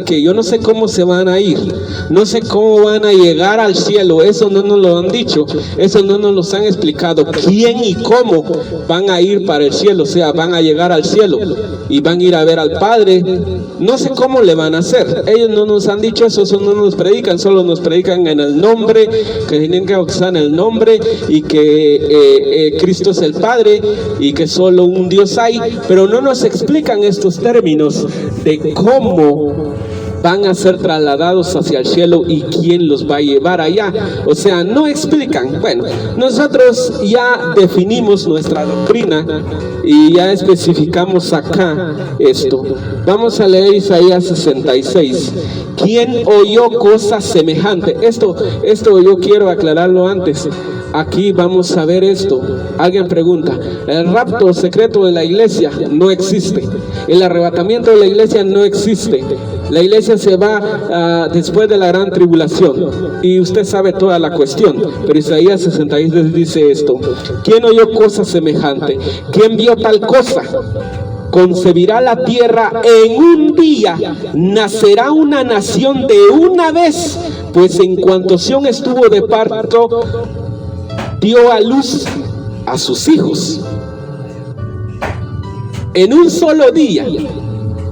que yo no sé cómo se van a ir, no sé cómo van a llegar al cielo. Eso no nos lo han dicho, eso no nos lo han explicado, quién y cómo van a ir para el cielo. O sea, van a llegar al cielo y van a ir a ver al Padre. No sé cómo le van a hacer, ellos no nos han dicho eso, no nos predican, solo nos predican en el nombre, que tienen que bautizar en el nombre, y que Cristo es el Padre y que solo un Dios hay, pero no nos explican estos términos de cómo van a ser trasladados hacia el cielo y quién los va a llevar allá. O sea, no explican. Bueno, nosotros ya definimos nuestra doctrina y ya especificamos acá esto. Vamos a leer Isaías 66. ¿Quién oyó cosa semejante? Esto yo quiero aclararlo antes. Aquí vamos a ver esto. Alguien pregunta: el rapto secreto de la iglesia no existe. El arrebatamiento de la iglesia no existe. La iglesia se va después de la gran tribulación. Y usted sabe toda la cuestión. Pero Isaías 66 dice esto: ¿quién oyó cosa semejante? ¿Quién vio tal cosa? Concebirá la tierra en un día, nacerá una nación de una vez, pues en cuanto Sión estuvo de parto, dio a luz a sus hijos. En un solo día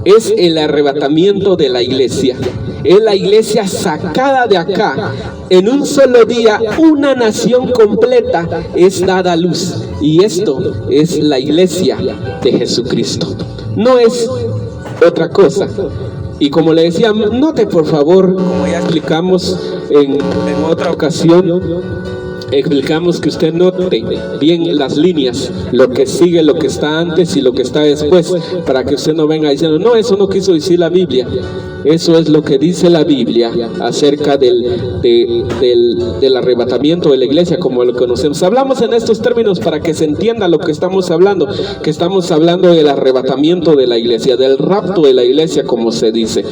es el arrebatamiento de la iglesia. Es la iglesia sacada de acá. En un solo día una nación completa es dada a luz. Y esto es la iglesia de Jesucristo. No es otra cosa. Y como le decía, note por favor, como ya explicamos en otra ocasión, explicamos que usted note bien las líneas, lo que sigue, lo que está antes y lo que está después, para que usted no venga diciendo, no, eso no quiso decir la Biblia. Eso es lo que dice la Biblia acerca del arrebatamiento de la iglesia como lo conocemos. Hablamos en estos términos para que se entienda lo que estamos hablando, que estamos hablando del arrebatamiento de la iglesia, del rapto de la iglesia, como se dice,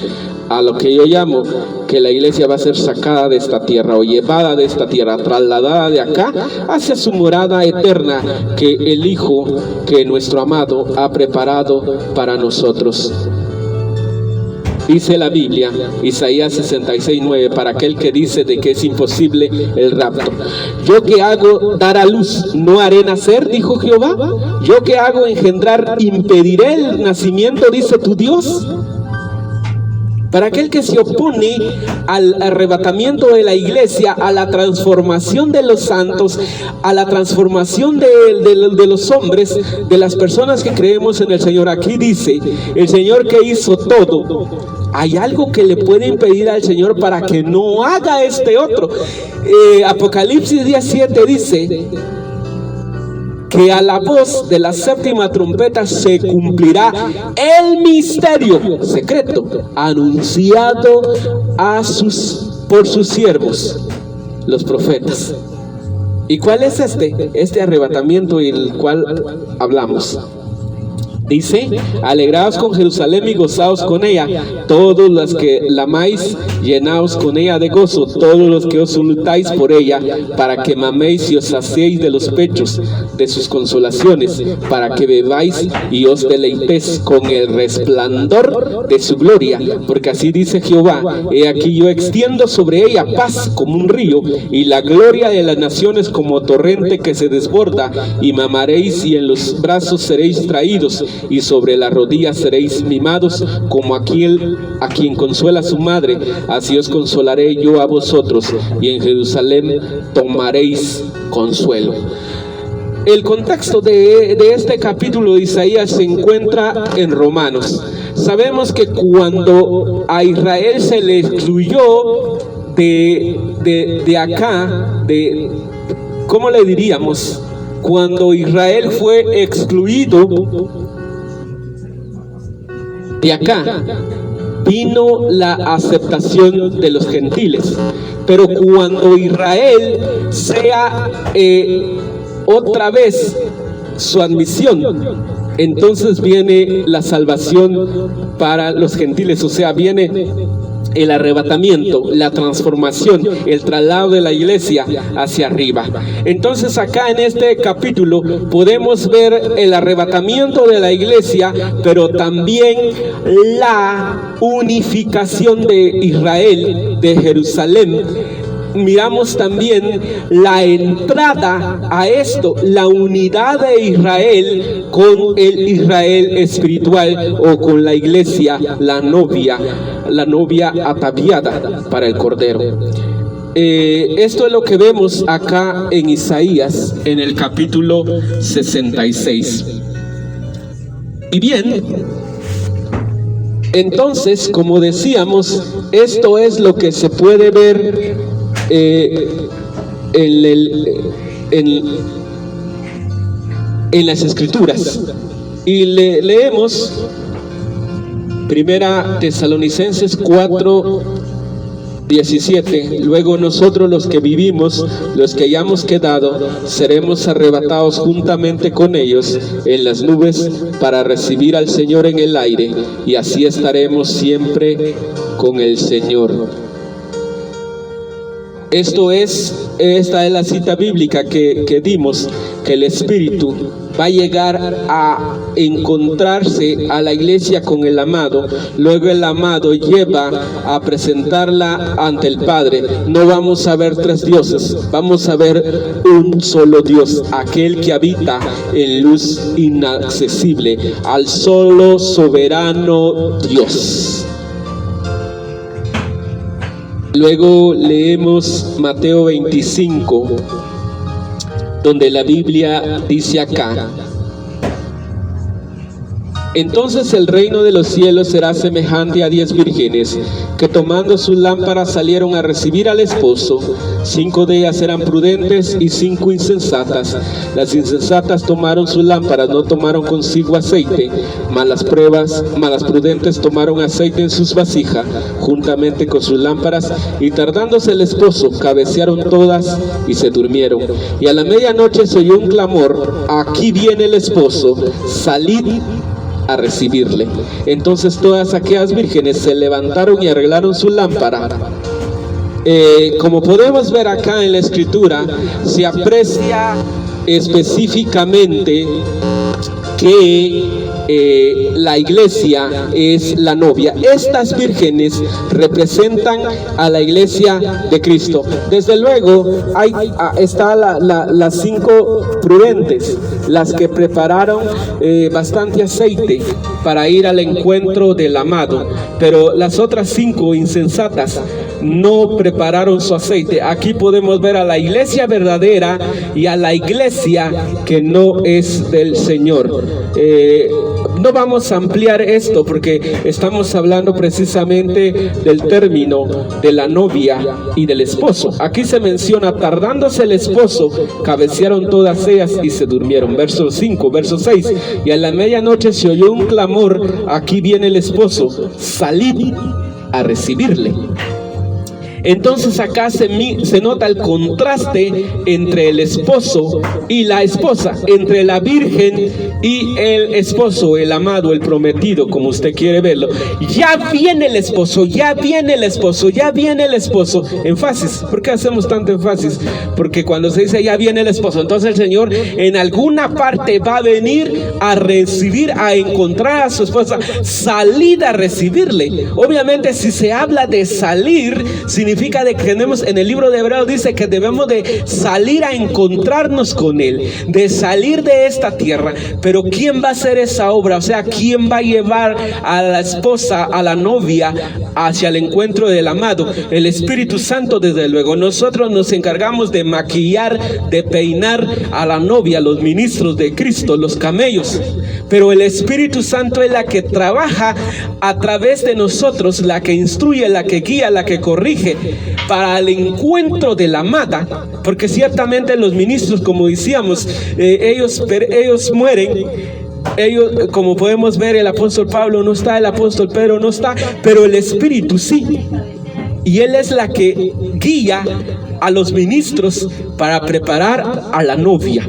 a lo que yo llamo que la iglesia va a ser sacada de esta tierra o llevada de esta tierra, trasladada de acá hacia su morada eterna que el Hijo, que nuestro amado ha preparado para nosotros. Dice la Biblia, Isaías 66:9, para aquel que dice de que es imposible el rapto. Yo que hago dar a luz, no haré nacer, dijo Jehová. Yo que hago engendrar, impediré el nacimiento, dice tu Dios. Para aquel que se opone al arrebatamiento de la iglesia, a la transformación de los santos, a la transformación de los hombres, de las personas que creemos en el Señor. Aquí dice, el Señor que hizo todo, ¿hay algo que le puede impedir al Señor para que no haga este otro? Apocalipsis 17 dice que a la voz de la séptima trompeta se cumplirá el misterio secreto anunciado por sus siervos, los profetas. ¿Y cuál es este arrebatamiento del cual hablamos? Dice, alegraos con Jerusalén y gozaos con ella, todos los que la amáis, llenaos con ella de gozo, todos los que os lutáis por ella, para que maméis y os saciéis de los pechos de sus consolaciones, para que bebáis y os deleitéis con el resplandor de su gloria, porque así dice Jehová, he aquí yo extiendo sobre ella paz como un río, y la gloria de las naciones como torrente que se desborda, y mamaréis y en los brazos seréis traídos, y sobre las rodillas seréis mimados como aquel a quien consuela su madre, así os consolaré yo a vosotros, y en Jerusalén tomaréis consuelo. El contexto de este capítulo de Isaías se encuentra en Romanos. Sabemos que cuando a Israel se le excluyó de acá, ¿cómo le diríamos? Cuando Israel fue excluido de acá, vino la aceptación de los gentiles. Pero cuando Israel sea otra vez su admisión, entonces viene la salvación para los gentiles, o sea, viene el arrebatamiento, la transformación, el traslado de la iglesia hacia arriba. Entonces acá en este capítulo podemos ver el arrebatamiento de la iglesia, pero también la unificación de Israel, de Jerusalén. Miramos también la entrada a esto, la unidad de Israel con el Israel espiritual, o con la iglesia, la novia ataviada para el Cordero. Esto es lo que vemos acá en Isaías, en el capítulo 66. Y bien, entonces, como decíamos, esto es lo que se puede ver en las Escrituras. Y leemos Primera Tesalonicenses 4:17. Luego nosotros, los que vivimos, los que hayamos quedado, seremos arrebatados juntamente con ellos en las nubes para recibir al Señor en el aire, y así estaremos siempre con el Señor. Esta es la cita bíblica que dimos, que el Espíritu va a llegar a encontrarse a la iglesia con el amado. Luego el amado lleva a presentarla ante el Padre. No vamos a ver tres dioses, vamos a ver un solo Dios, aquel que habita en luz inaccesible, al solo soberano Dios. Luego leemos Mateo 25, donde la Biblia dice acá: Entonces el reino de los cielos será semejante a 10 vírgenes, que tomando sus lámparas salieron a recibir al esposo. 5 de ellas eran prudentes y 5 insensatas. Las insensatas tomaron sus lámparas, no tomaron consigo aceite, mas las prudentes tomaron aceite en sus vasijas, juntamente con sus lámparas, y tardándose el esposo, cabecearon todas y se durmieron. Y a la medianoche se oyó un clamor: aquí viene el esposo, salid a recibirle. Entonces todas aquellas vírgenes se levantaron y arreglaron su lámpara. Como podemos ver acá en la escritura, se aprecia específicamente que la iglesia es la novia. Estas vírgenes representan a la iglesia de Cristo. Desde luego está las 5 prudentes, las que prepararon bastante aceite para ir al encuentro del amado, pero las otras 5 insensatas no prepararon su aceite. Aquí podemos ver a la iglesia verdadera y a la iglesia que no es del Señor. No vamos a ampliar esto porque estamos hablando precisamente del término de la novia y del esposo. Aquí se menciona: tardándose el esposo, cabecearon todas ellas y se durmieron. Verso 5, verso 6. Y a la medianoche se oyó un clamor: aquí viene el esposo, salid a recibirle. Entonces acá se nota el contraste entre el esposo y la esposa, entre la virgen y el esposo, el amado, el prometido, como usted quiere verlo. Ya viene el esposo, ya viene el esposo, ya viene el esposo. Énfasis. ¿Por qué hacemos tanto énfasis? Porque cuando se dice ya viene el esposo, entonces el Señor en alguna parte va a venir a recibir, a encontrar a su esposa. Salid a recibirle. Obviamente, si se habla de salir, significa de que tenemos, en el libro de Hebreos dice que debemos de salir a encontrarnos con Él, de salir de esta tierra. Pero ¿quién va a hacer esa obra? O sea, ¿quién va a llevar a la esposa, a la novia, hacia el encuentro del amado? El Espíritu Santo, desde luego. Nosotros nos encargamos de maquillar, de peinar a la novia, los ministros de Cristo, los camellos. Pero el Espíritu Santo es la que trabaja a través de nosotros, la que instruye, la que guía, la que corrige para el encuentro de la amada. Porque ciertamente los ministros, como decíamos, ellos mueren. Ellos, como podemos ver, el apóstol Pablo no está, el apóstol Pedro no está, pero el Espíritu sí. Y Él es la que guía a los ministros para preparar a la novia.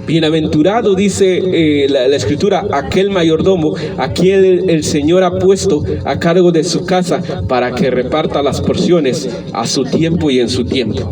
Bienaventurado, dice la Escritura, aquel mayordomo a quien el Señor ha puesto a cargo de su casa para que reparta las porciones a su tiempo y en su tiempo.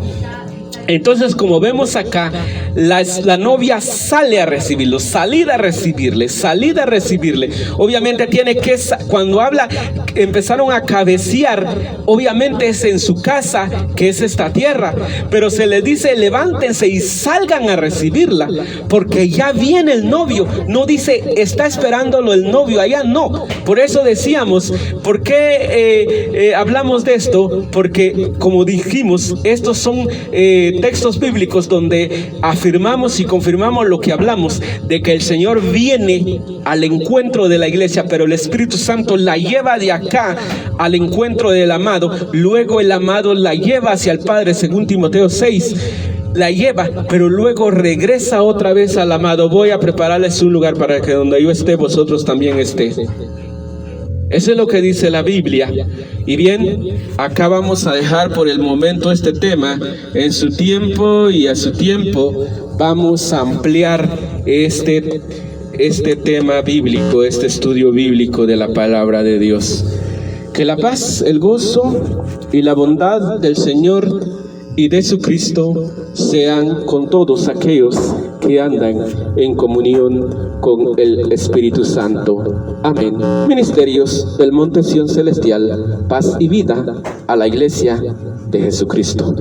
Entonces, como vemos acá, la novia sale a recibirlo, salid a recibirle, salid a recibirle. Obviamente tiene que, cuando habla, empezaron a cabecear, obviamente es en su casa, que es esta tierra, pero se les dice: levántense y salgan a recibirla, porque ya viene el novio. No dice está esperándolo el novio allá, no. Por eso decíamos, ¿por qué hablamos de esto? Porque, como dijimos, estos son textos bíblicos donde afirmamos y confirmamos lo que hablamos, de que el Señor viene al encuentro de la iglesia, pero el Espíritu Santo la lleva de acá al encuentro del amado. Luego el amado la lleva hacia el Padre, según Timoteo 6. La lleva, pero luego regresa otra vez al amado. Voy a prepararles un lugar para que donde yo esté, vosotros también estéis. Eso es lo que dice la Biblia. Y bien, acá vamos a dejar por el momento este tema. En su tiempo y a su tiempo vamos a ampliar este tema bíblico, este estudio bíblico de la palabra de Dios. Que la paz, el gozo y la bondad del Señor y de su Cristo sean con todos aquellos que andan en comunión con el Espíritu Santo. Amén. Ministerios del Monte Sion Celestial, paz y vida a la iglesia de Jesucristo.